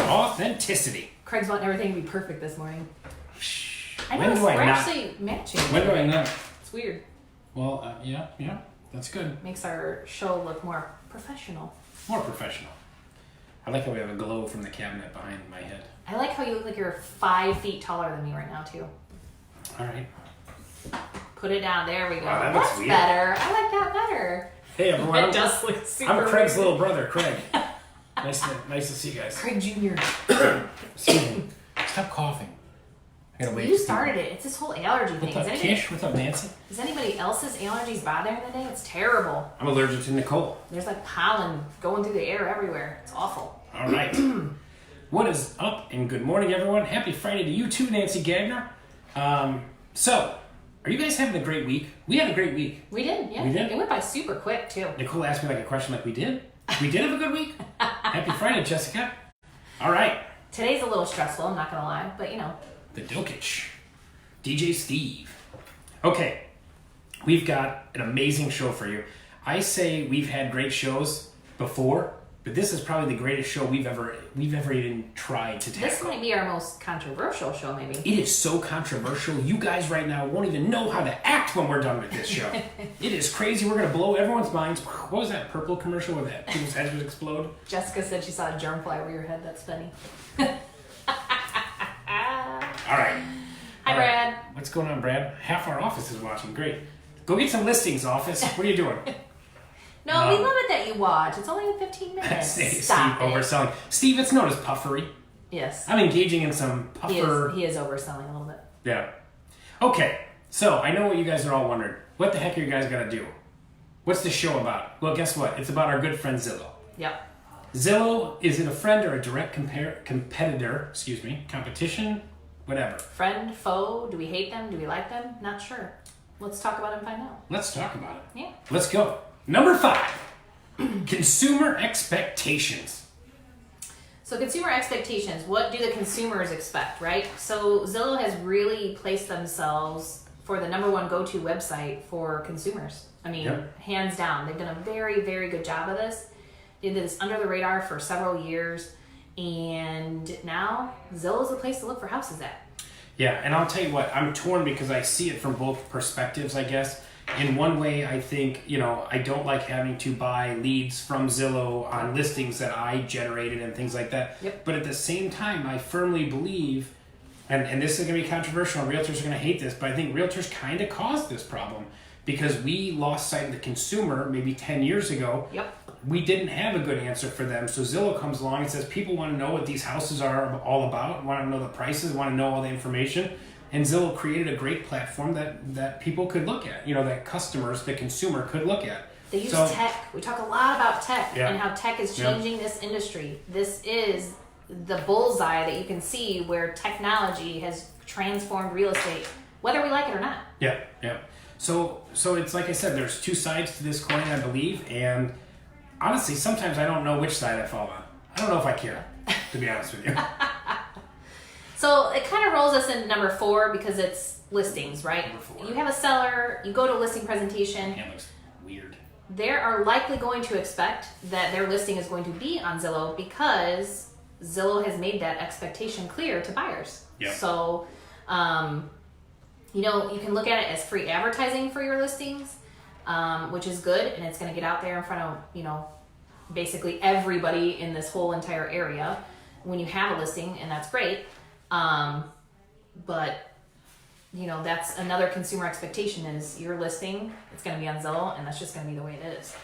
authenticity. Craig's wanting everything to be perfect this morning. I When know, do I we're not? actually matching. When do I not? It's weird. Well, yeah, that's good. Makes our show look more professional. More professional. I like how we have a glow from the cabinet behind my head. I like how you look like you're 5 feet taller than me right now, too. All right. Put it down. There we go. Wow, that looks That's weird. better. I like that better. Hey, everyone. It does look super I'm Craig's weird. little brother, Craig. Nice to see you guys. Craig Jr. Excuse me. Stop coughing. I gotta wait. You started it. It's this whole allergy thing. What's up, Kish? What's up, Nancy? Is anybody else's allergies bothering them today? It's terrible. I'm allergic to Nicole. There's like pollen going through the air everywhere. It's awful. All right. What is up, and good morning, everyone. Happy Friday to you too, Nancy Gagner. So, are you guys having a great week? We had a great week. We did, yeah. We did? It went by super quick, too. Nicole asked me like a question like we did. We did have a good week. Happy Friday, Jessica. All right. Today's a little stressful, I'm not going to lie, but you know. The Dokich. DJ Steve. Okay. We've got an amazing show for you. I say we've had great shows before, but this is probably the greatest show we've ever even tried to tackle. This might be our most controversial show, maybe. It is so controversial. You guys right now won't even know how to act when we're done with this show. It is crazy. We're going to blow everyone's minds. What was that purple commercial where that people's heads would explode? Jessica said she saw a germ fly over your head. That's funny. All right. Hi, Brad. What's going on, Brad? Half our office is watching. Great. Go get some listings, office. What are you doing? No, we love it that you watch. It's only 15 minutes. Stop Steve it. overselling. Steve, it's known as puffery. Yes. I'm engaging in some puffer. He is overselling a little bit. Yeah. Okay. So I know what you guys are all wondering. What the heck are you guys gonna do? What's the show about? Well, guess what? It's about our good friend Zillow. Yep. Zillow, is it a friend or a direct competitor? Excuse me. Competition? Whatever. Friend, foe, do we hate them? Do we like them? Not sure. Let's talk about it and find out. Let's talk about it. Yeah. Let's go. Number 5. Consumer expectations. So consumer expectations, what do the consumers expect, right? So Zillow has really placed themselves for the number one go-to website for consumers. I mean, hands down. They've done a very, very good job of this. They did this under the radar for several years. And now Zillow's the place to look for houses at. Yeah, and I'll tell you what, I'm torn because I see it from both perspectives, I guess. In one way, I think, I don't like having to buy leads from Zillow on listings that I generated and things like that. Yep. But at the same time, I firmly believe, and this is going to be controversial, and realtors are going to hate this, but I think realtors kind of caused this problem because we lost sight of the consumer maybe 10 years ago. Yep. We didn't have a good answer for them. So Zillow comes along and says, people want to know what these houses are all about, want to know the prices, want to know all the information. And Zillow created a great platform that people could look at, that customers, the consumer could look at. They use tech. We talk a lot about tech and how tech is changing this industry. This is the bullseye that you can see where technology has transformed real estate, whether we like it or not. Yeah. So it's like I said, there's two sides to this coin, I believe, and honestly, sometimes I don't know which side I fall on. I don't know if I care, to be honest with you. So it kind of rolls us into number 4 because it's listings, right? Number 4. You have a seller, you go to a listing presentation. It looks weird. They are likely going to expect that their listing is going to be on Zillow because Zillow has made that expectation clear to buyers. Yep. So, you can look at it as free advertising for your listings, which is good, and it's going to get out there in front of, basically everybody in this whole entire area when you have a listing, and that's great. But that's another consumer expectation is your listing, it's going to be on Zillow, and that's just going to be the way it is.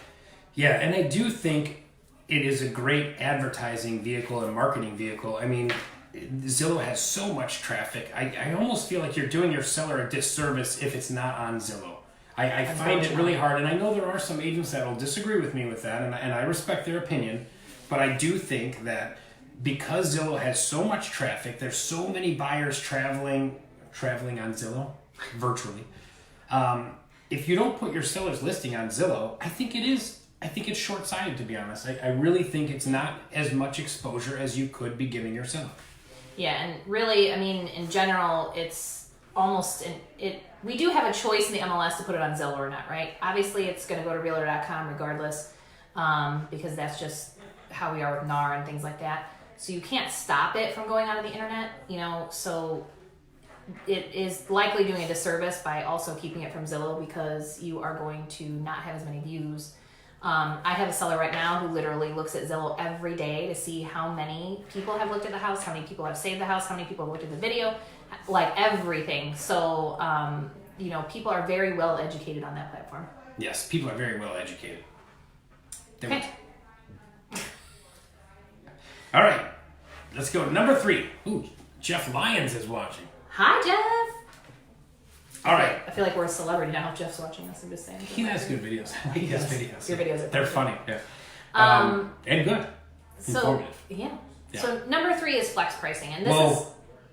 Yeah, and I do think it is a great advertising vehicle and marketing vehicle. I mean, Zillow has so much traffic. I almost feel like you're doing your seller a disservice if it's not on Zillow. I find it really hard, and I know there are some agents that will disagree with me with that, and I respect their opinion, but I do think that because Zillow has so much traffic, there's so many buyers traveling on Zillow, virtually. If you don't put your seller's listing on Zillow, I think it's short-sighted, to be honest. I really think it's not as much exposure as you could be giving your seller. Yeah, and really, in general, it's almost we do have a choice in the MLS to put it on Zillow or not, right? Obviously, it's going to go to realtor.com regardless, because that's just how we are with NAR and things like that. So you can't stop it from going onto the internet, so it is likely doing a disservice by also keeping it from Zillow because you are going to not have as many views. I have a seller right now who literally looks at Zillow every day to see how many people have looked at the house, how many people have saved the house, how many people have looked at the video, like everything. So, people are very well educated on that platform. Yes, people are very well educated. Okay. All right, let's go. Number 3. Ooh, Jeff Lyons is watching. Hi, Jeff. All right. I feel like we're a celebrity now if Jeff's watching us. I'm just saying. He has good videos. He has videos. Your videos are They're funny. Yeah. And good. Informative. Yeah. Yeah. So number 3 is flex pricing, and this is.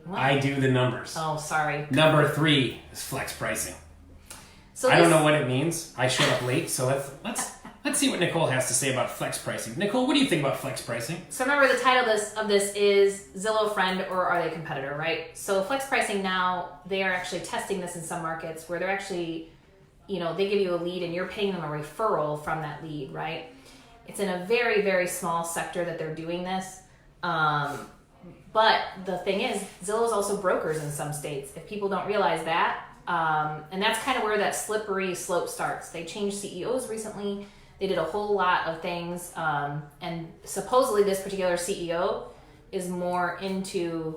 What? I do the numbers. Oh, sorry. Number 3 is flex pricing. So I don't know what it means. I showed up late, so let's see what Nicole has to say about flex pricing. Nicole, what do you think about flex pricing? So remember, the title of this is Zillow friend or are they a competitor, right? So flex pricing now, they are actually testing this in some markets where they're actually, they give you a lead and you're paying them a referral from that lead, right? It's in a very, very small sector that they're doing this. But the thing is, Zillow's also brokers in some states. If people don't realize that, and that's kind of where that slippery slope starts. They changed CEOs recently. They did a whole lot of things, and supposedly this particular CEO is more into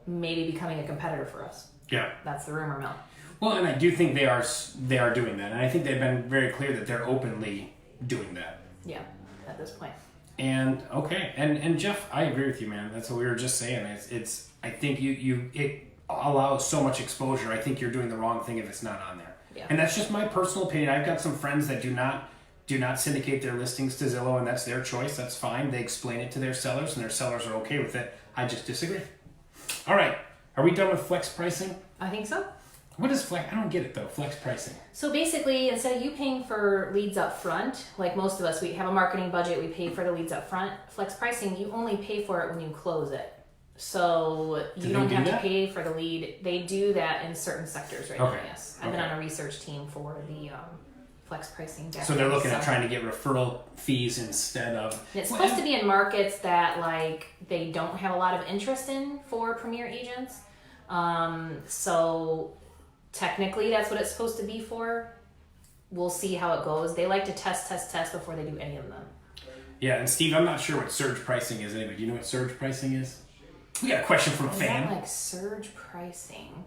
maybe becoming a competitor for us. Yeah. That's the rumor mill. Well, and I do think they are doing that, and I think they've been very clear that they're openly doing that. Yeah, at this point. And okay, and Jeff, I agree with you, man. That's what we were just saying. It's I think it allows so much exposure. I think you're doing the wrong thing if it's not on there. Yeah. And that's just my personal opinion. I've got some friends that do not syndicate their listings to Zillow, and that's their choice. That's fine. They explain it to their sellers, and their sellers are okay with it. I just disagree. All right, are we done with flex pricing? I think so. What is flex? I don't get it though. Flex pricing. So basically, instead of you paying for leads up front, like most of us, we have a marketing budget, we pay for the leads up front. Flex pricing, you only pay for it when you close it. So you don't have to pay for the lead. They do that in certain sectors right now, yes. I've been on a research team for the flex pricing. So they're looking at trying to get referral fees instead of... And it's supposed to be in markets that they don't have a lot of interest in for premier agents. So technically that's what it's supposed to be for. We'll see how it goes. They like to test before they do any of them. Yeah, and Steve, I'm not sure what surge pricing is anyway. Do you know what surge pricing is? We got a question from a fan. Is that like surge pricing?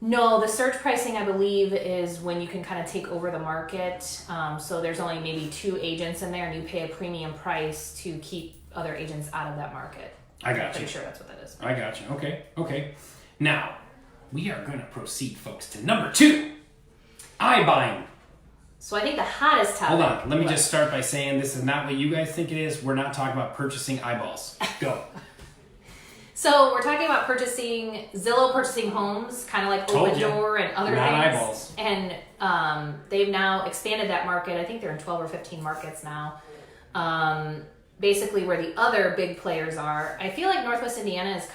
No, the surge pricing, I believe, is when you can kind of take over the market. So there's only maybe 2 agents in there and you pay a premium price to keep other agents out of that market. I'm pretty sure that's what that is. I got you. Okay. Now, we are going to proceed, folks, to number 2. iBuying. So I think the hottest topic... Hold on. Let me just start by saying this is not what you guys think it is. We're not talking about purchasing eyeballs. Go. So we're talking about Zillow purchasing homes, kind of like Open Door and other not things. Eyeballs. And they've now expanded that market. I think they're in 12 or 15 markets now. Basically where the other big players are. I feel like Northwest Indiana is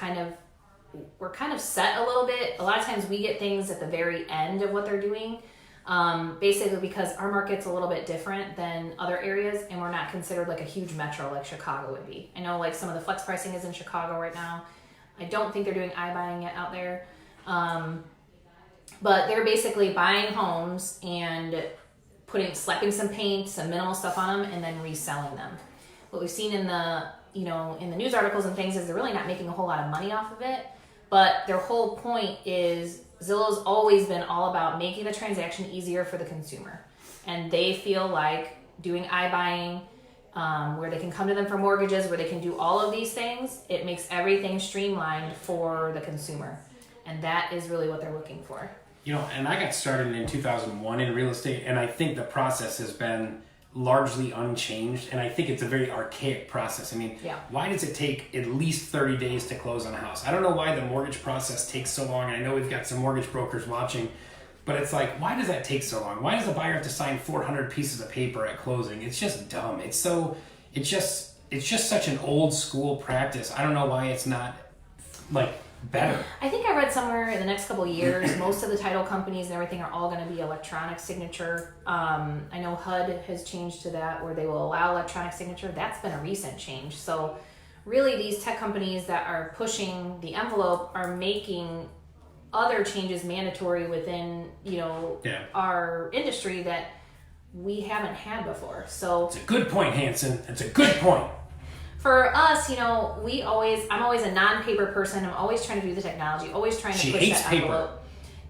we're kind of set a little bit. A lot of times we get things at the very end of what they're doing. Basically because our market's a little bit different than other areas and we're not considered like a huge metro like Chicago would be. I know like some of the flex pricing is in Chicago right now. I don't think they're doing iBuying yet out there. But they're basically buying homes and slapping some paint, some minimal stuff on them and then reselling them. What we've seen in the news articles and things is they're really not making a whole lot of money off of it. But their whole point is Zillow's always been all about making the transaction easier for the consumer. And they feel like doing iBuying, where they can come to them for mortgages, where they can do all of these things, it makes everything streamlined for the consumer. And that is really what they're looking for. And I got started in 2001 in real estate, and I think the process has been largely unchanged, and I think it's a very archaic process. I mean, Why does it take at least 30 days to close on a house? I don't know why the mortgage process takes so long, and I know we've got some mortgage brokers watching, but it's like, why does that take so long? Why does a buyer have to sign 400 pieces of paper at closing? It's just dumb. It's just such an old school practice. I don't know why it's not better. I think I read somewhere in the next couple of years, most of the title companies and everything are all going to be electronic signature. I know HUD has changed to that where they will allow electronic signature. That's been a recent change. So really these tech companies that are pushing the envelope are making other changes mandatory within, our industry that we haven't had before. So it's a good point, Hanson. It's a good point. For us, I'm always a non-paper person. I'm always trying to do the technology, always trying to push that envelope.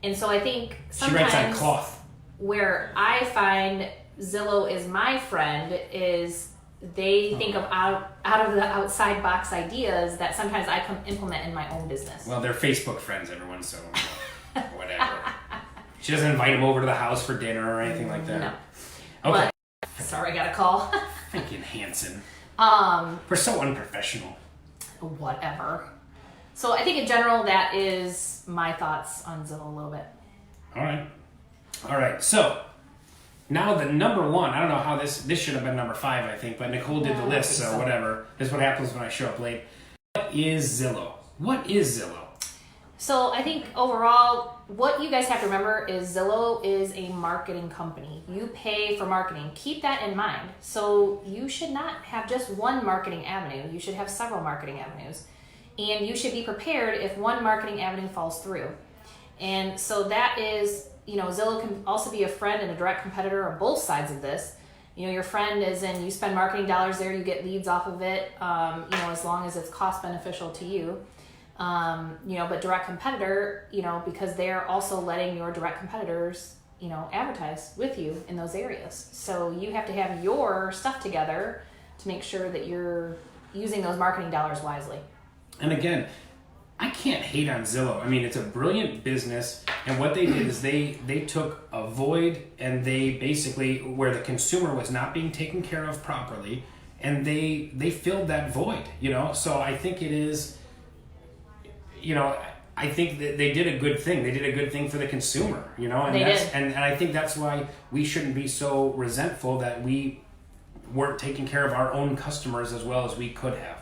And so I think sometimes she writes on cloth. Where I find Zillow is my friend is they think of out of the outside box ideas that sometimes I can implement in my own business. Well, they're Facebook friends, everyone, so whatever. She doesn't invite them over to the house for dinner or anything like that. No. Okay. But, sorry, I got a call. Freaking Hanson. We're so unprofessional. Whatever. So I think in general that is my thoughts on Zillow a little bit. All right. So now the number one. I don't know how this should have been number 5, I think, but Nicole did the list, so whatever. This is what happens when I show up late. What is Zillow? So I think overall, what you guys have to remember is Zillow is a marketing company. You pay for marketing. Keep that in mind. So you should not have just one marketing avenue. You should have several marketing avenues. And you should be prepared if one marketing avenue falls through. And so that is, Zillow can also be a friend and a direct competitor on both sides of this. Your friend is in, you spend marketing dollars there, you get leads off of it, as long as it's cost beneficial to you. But direct competitor, because they're also letting your direct competitors, advertise with you in those areas. So you have to have your stuff together to make sure that you're using those marketing dollars wisely. And again, I can't hate on Zillow. I mean, it's a brilliant business, and what they did is they took a void and they basically, where the consumer was not being taken care of properly, and they filled that void, So I think it is, I think that they did a good thing. They did a good thing for the consumer, and they did. And I think that's why we shouldn't be so resentful that we weren't taking care of our own customers as well as we could have.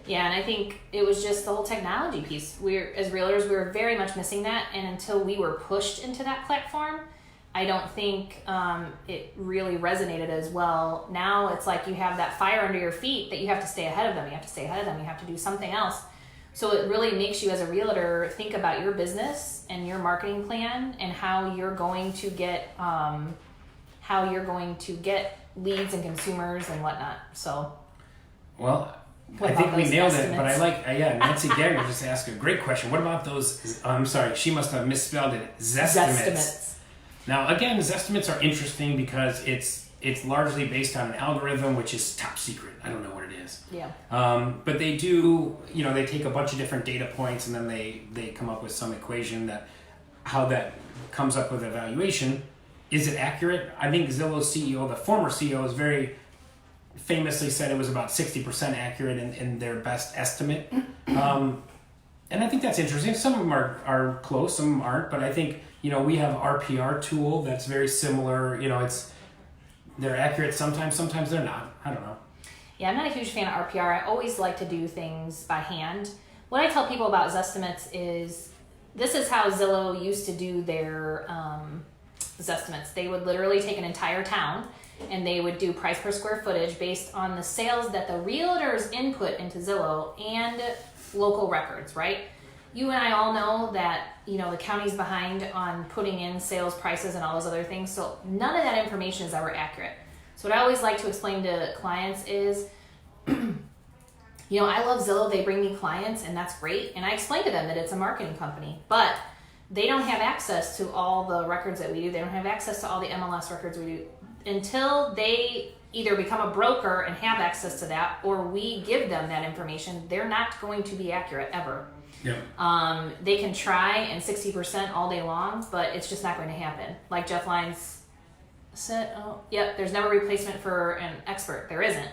Yeah, and I think it was just the whole technology piece. As realtors, we were very much missing that, and until we were pushed into that platform, I don't think it really resonated as well. Now it's like you have that fire under your feet that you have to stay ahead of them. You have to do something else. So it really makes you as a realtor think about your business and your marketing plan and how you're going to get leads and consumers and whatnot. So, well, I think we nailed it, but I like, Nancy Gagner just asked a great question. What about those, I'm sorry, she must have misspelled it, Zestimates. Now, again, Zestimates are interesting because it's largely based on an algorithm, which is top secret. I don't know what it is. Yeah. But they do, they take a bunch of different data points and then they come up with some equation how that comes up with a valuation. Is it accurate? I think Zillow's CEO, the former CEO, is very famously said it was about 60% accurate in their best estimate. And I think that's interesting. Some of them are close, some of them aren't, but I think, we have RPR tool that's very similar. They're accurate sometimes they're not. I don't know. Yeah, I'm not a huge fan of RPR. I always like to do things by hand. What I tell people about Zestimates is this is how Zillow used to do their Zestimates. They would literally take an entire town and they would do price per square footage based on the sales that the realtors input into Zillow and local records, right? You and I all know that, the county's behind on putting in sales prices and all those other things, so none of that information is ever accurate. So what I always like to explain to clients is, I love Zillow, they bring me clients and that's great, and I explain to them that it's a marketing company, but they don't have access to all the records that we do. They don't have access to all the MLS records we do. Until they either become a broker and have access to that, or we give them that information, they're not going to be accurate ever. Yeah. They can try and 60% all day long, but it's just not going to happen. Like Jeff Lyons said, there's never a replacement for an expert. There isn't.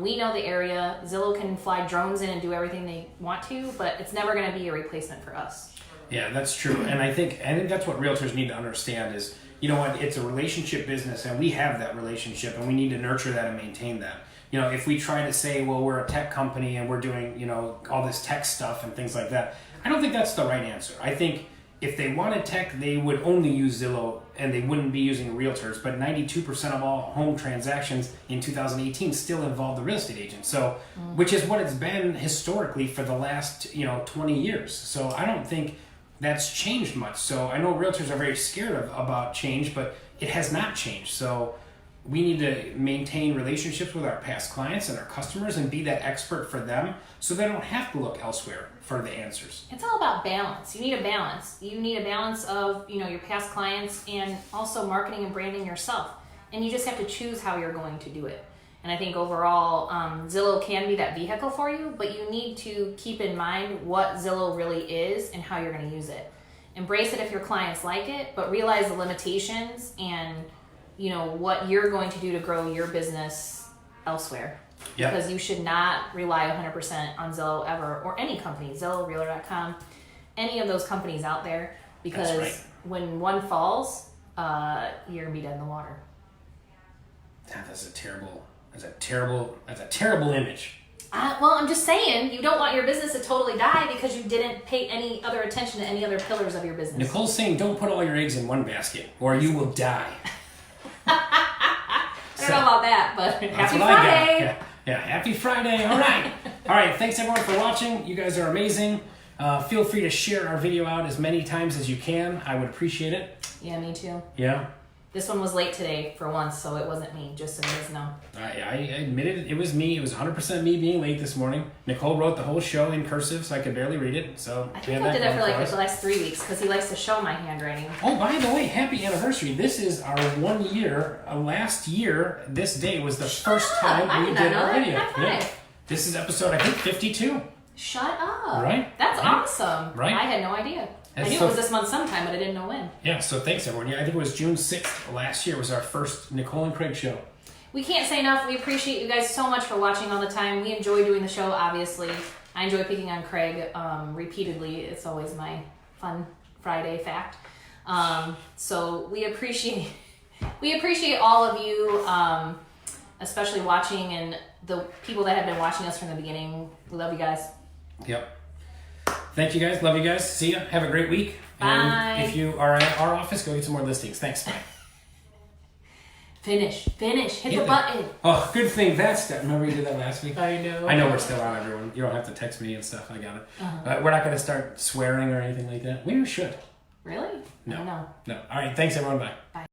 We know the area. Zillow can fly drones in and do everything they want to, but it's never going to be a replacement for us. Yeah, that's true. And I think that's what realtors need to understand is, it's a relationship business, and we have that relationship, and we need to nurture that and maintain that. If we try to say, well, we're a tech company and we're doing, all this tech stuff and things like that, I don't think that's the right answer. I think, if they wanted tech, they would only use Zillow and they wouldn't be using realtors. But 92% of all home transactions in 2018 still involve the real estate agent. So, which is what it's been historically for the last 20 years. So I don't think that's changed much. So I know realtors are very scared about change, but it has not changed. So we need to maintain relationships with our past clients and our customers and be that expert for them so they don't have to look elsewhere for the answers. It's all about balance. You need a balance. You need a balance of, your past clients and also marketing and branding yourself. And you just have to choose how you're going to do it. And I think overall, Zillow can be that vehicle for you, but you need to keep in mind what Zillow really is and how you're going to use it. Embrace it if your clients like it, but realize the limitations and what you're going to do to grow your business elsewhere. Yep. Because you should not rely 100% on Zillow ever, or any company, Zillow, Realtor.com, any of those companies out there, because when one falls, you're gonna be dead in the water. That's a terrible image. Well, I'm just saying, you don't want your business to totally die because you didn't pay any other attention to any other pillars of your business. Nicole's saying don't put all your eggs in one basket or you will die. I don't know about that, but happy Friday. Yeah, happy Friday. All right. Thanks everyone for watching. You guys are amazing. Feel free to share our video out as many times as you can. I would appreciate it. Yeah, me too. Yeah. This one was late today for once, so it wasn't me, just so you guys know. I admitted it was me. It was 100% me being late this morning. Nicole wrote the whole show in cursive, so I could barely read it. So I think I did that for like the last 3 weeks because he likes to show my handwriting. Oh, by the way, happy anniversary. This is our 1 year. Last year, this day was the first time we did our video. Yeah. This is episode, I think, 52. Shut up. Right? That's awesome. Right? I had no idea. I knew it was this month sometime, but I didn't know when. Yeah, so thanks everyone. Yeah, I think it was June 6th last year was our first Nicole and Craig show. We can't say enough. We appreciate you guys so much for watching all the time. We enjoy doing the show, obviously. I enjoy picking on Craig repeatedly. It's always my fun Friday fact. So we appreciate all of you, especially watching, and the people that have been watching us from the beginning. We love you guys. Yep. Thank you guys. Love you guys. See ya. Have a great week. Bye. And if you are at our office, go get some more listings. Thanks. Bye. Finish. Hit the button. Oh, good thing that's done. Remember you did that last week? I know. I know we're still on, everyone. You don't have to text me and stuff. I got it. We're not going to start swearing or anything like that. We should. Really? No. No. All right. Thanks, everyone. Bye. Bye.